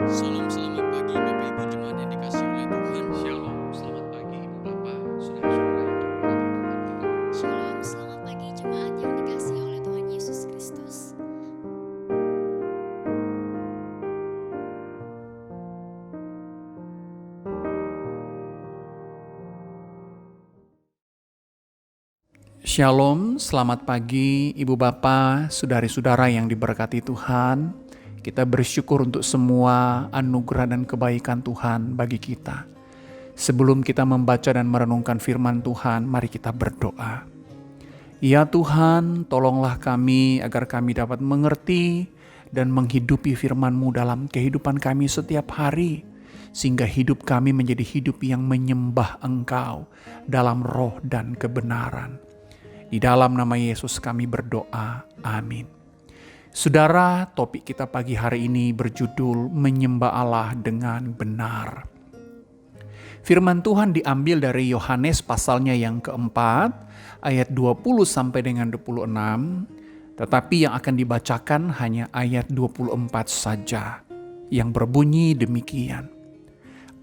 Salam selamat pagi Bapak Ibu jemaat yang dikasihi oleh Tuhan. Shalom, selamat pagi Ibu Bapak, saudara-saudara yang diberkati Tuhan. Kita berdoa. Shalom, selamat pagi jemaat yang dikasihi oleh Tuhan Yesus Kristus. Shalom, selamat pagi Ibu Bapak, saudari-saudara yang diberkati Tuhan. Kita bersyukur untuk semua anugerah dan kebaikan Tuhan bagi kita. Sebelum kita membaca dan merenungkan firman Tuhan, mari kita berdoa. Ya Tuhan, tolonglah kami agar kami dapat mengerti dan menghidupi firman-Mu dalam kehidupan kami setiap hari, sehingga hidup kami menjadi hidup yang menyembah Engkau dalam roh dan kebenaran. Di dalam nama Yesus kami berdoa, amin. Saudara, topik kita pagi hari ini berjudul Menyembah Allah dengan Benar. Firman Tuhan diambil dari Yohanes pasalnya yang keempat, ayat 20 sampai dengan 26, tetapi yang akan dibacakan hanya ayat 24 saja, yang berbunyi demikian.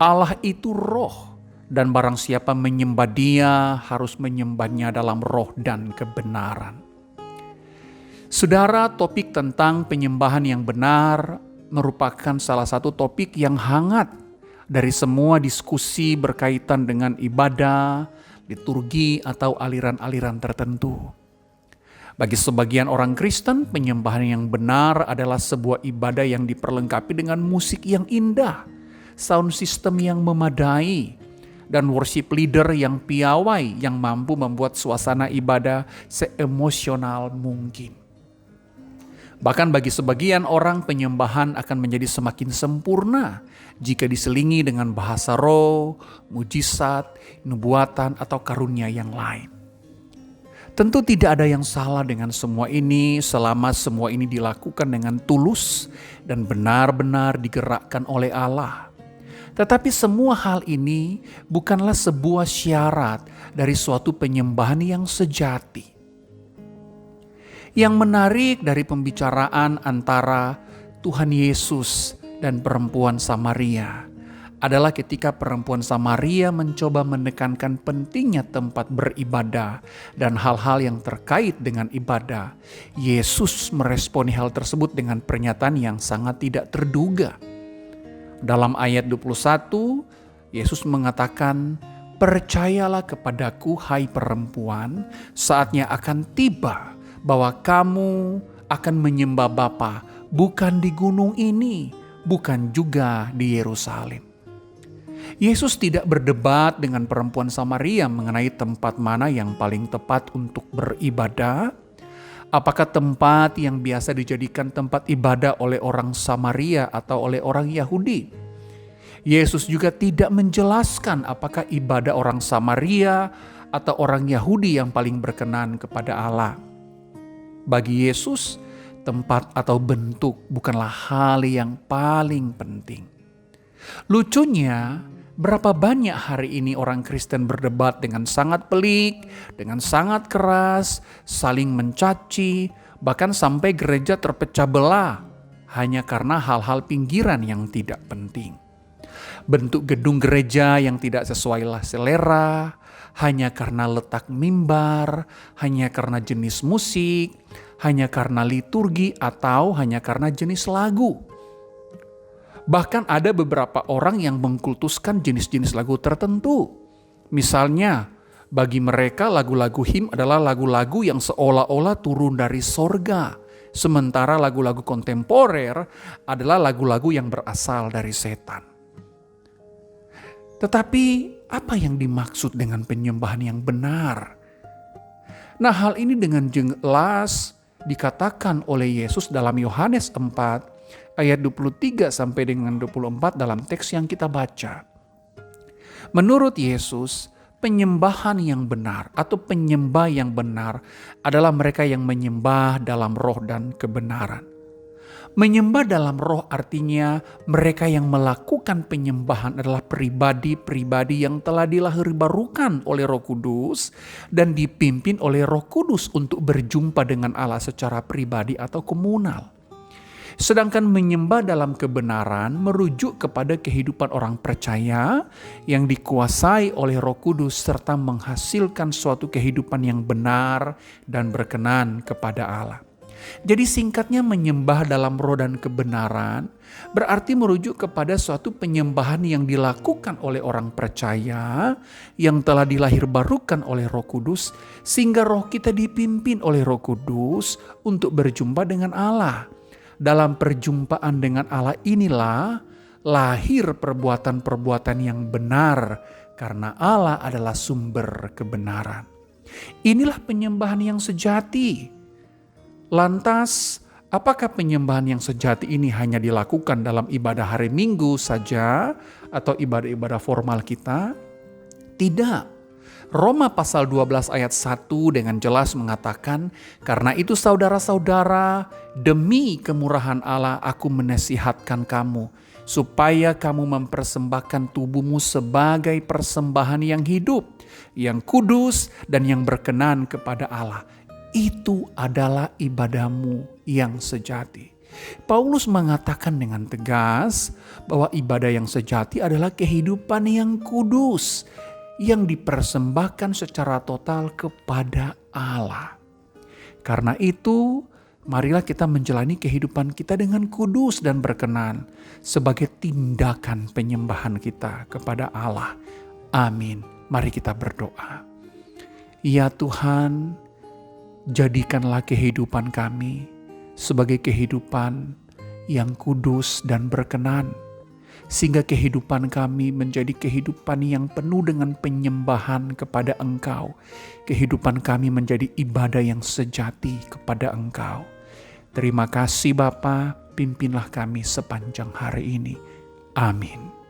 Allah itu roh, dan barang siapa menyembah Dia harus menyembahnya dalam roh dan kebenaran. Saudara, topik tentang penyembahan yang benar merupakan salah satu topik yang hangat dari semua diskusi berkaitan dengan ibadah, liturgi, atau aliran-aliran tertentu. Bagi sebagian orang Kristen, penyembahan yang benar adalah sebuah ibadah yang diperlengkapi dengan musik yang indah, sound system yang memadai, dan worship leader yang piawai yang mampu membuat suasana ibadah seemosional mungkin. Bahkan bagi sebagian orang, penyembahan akan menjadi semakin sempurna jika diselingi dengan bahasa roh, mujizat, nubuatan, atau karunia yang lain. Tentu tidak ada yang salah dengan semua ini selama semua ini dilakukan dengan tulus dan benar-benar digerakkan oleh Allah. Tetapi semua hal ini bukanlah sebuah syarat dari suatu penyembahan yang sejati. Yang menarik dari pembicaraan antara Tuhan Yesus dan perempuan Samaria adalah ketika perempuan Samaria mencoba menekankan pentingnya tempat beribadah dan hal-hal yang terkait dengan ibadah. Yesus meresponi hal tersebut dengan pernyataan yang sangat tidak terduga. Dalam ayat 21, Yesus mengatakan, "Percayalah kepadaku, hai perempuan, saatnya akan tiba bahwa kamu akan menyembah Bapa bukan di gunung ini, bukan juga di Yerusalem." Yesus tidak berdebat dengan perempuan Samaria mengenai tempat mana yang paling tepat untuk beribadah. Apakah tempat yang biasa dijadikan tempat ibadah oleh orang Samaria atau oleh orang Yahudi? Yesus juga tidak menjelaskan apakah ibadah orang Samaria atau orang Yahudi yang paling berkenan kepada Allah. Bagi Yesus, tempat atau bentuk bukanlah hal yang paling penting. Lucunya, berapa banyak hari ini orang Kristen berdebat dengan sangat pelik, dengan sangat keras, saling mencaci, bahkan sampai gereja terpecah belah hanya karena hal-hal pinggiran yang tidak penting. Bentuk gedung gereja yang tidak sesuai selera, hanya karena letak mimbar, hanya karena jenis musik, hanya karena liturgi, atau hanya karena jenis lagu. Bahkan ada beberapa orang yang mengkultuskan jenis-jenis lagu tertentu. Misalnya, bagi mereka lagu-lagu him adalah lagu-lagu yang seolah-olah turun dari sorga. Sementara lagu-lagu kontemporer adalah lagu-lagu yang berasal dari setan. Tetapi apa yang dimaksud dengan penyembahan yang benar? Nah, hal ini dengan jelas dikatakan oleh Yesus dalam Yohanes 4 ayat 23 sampai dengan 24 dalam teks yang kita baca. Menurut Yesus, penyembahan yang benar atau penyembah yang benar adalah mereka yang menyembah dalam roh dan kebenaran. Menyembah dalam roh artinya mereka yang melakukan penyembahan adalah pribadi-pribadi yang telah dilahirbarukan oleh Roh Kudus dan dipimpin oleh Roh Kudus untuk berjumpa dengan Allah secara pribadi atau komunal. Sedangkan menyembah dalam kebenaran merujuk kepada kehidupan orang percaya yang dikuasai oleh Roh Kudus serta menghasilkan suatu kehidupan yang benar dan berkenan kepada Allah. Jadi singkatnya, menyembah dalam roh dan kebenaran berarti merujuk kepada suatu penyembahan yang dilakukan oleh orang percaya yang telah dilahirbarukan oleh Roh Kudus, sehingga roh kita dipimpin oleh Roh Kudus untuk berjumpa dengan Allah. Dalam perjumpaan dengan Allah inilah lahir perbuatan-perbuatan yang benar, karena Allah adalah sumber kebenaran. Inilah penyembahan yang sejati. Lantas, apakah penyembahan yang sejati ini hanya dilakukan dalam ibadah hari Minggu saja atau ibadah-ibadah formal kita? Tidak. Roma pasal 12 ayat 1 dengan jelas mengatakan, "Karena itu saudara-saudara, demi kemurahan Allah aku menasihatkan kamu, supaya kamu mempersembahkan tubuhmu sebagai persembahan yang hidup, yang kudus dan yang berkenan kepada Allah. Itu adalah ibadahmu yang sejati." Paulus mengatakan dengan tegas bahwa ibadah yang sejati adalah kehidupan yang kudus, yang dipersembahkan secara total kepada Allah. Karena itu, marilah kita menjalani kehidupan kita dengan kudus dan berkenan sebagai tindakan penyembahan kita kepada Allah. Amin. Mari kita berdoa. Ya Tuhan, jadikanlah kehidupan kami sebagai kehidupan yang kudus dan berkenan, sehingga kehidupan kami menjadi kehidupan yang penuh dengan penyembahan kepada Engkau. Kehidupan kami menjadi ibadah yang sejati kepada Engkau. Terima kasih Bapa, pimpinlah kami sepanjang hari ini. Amin.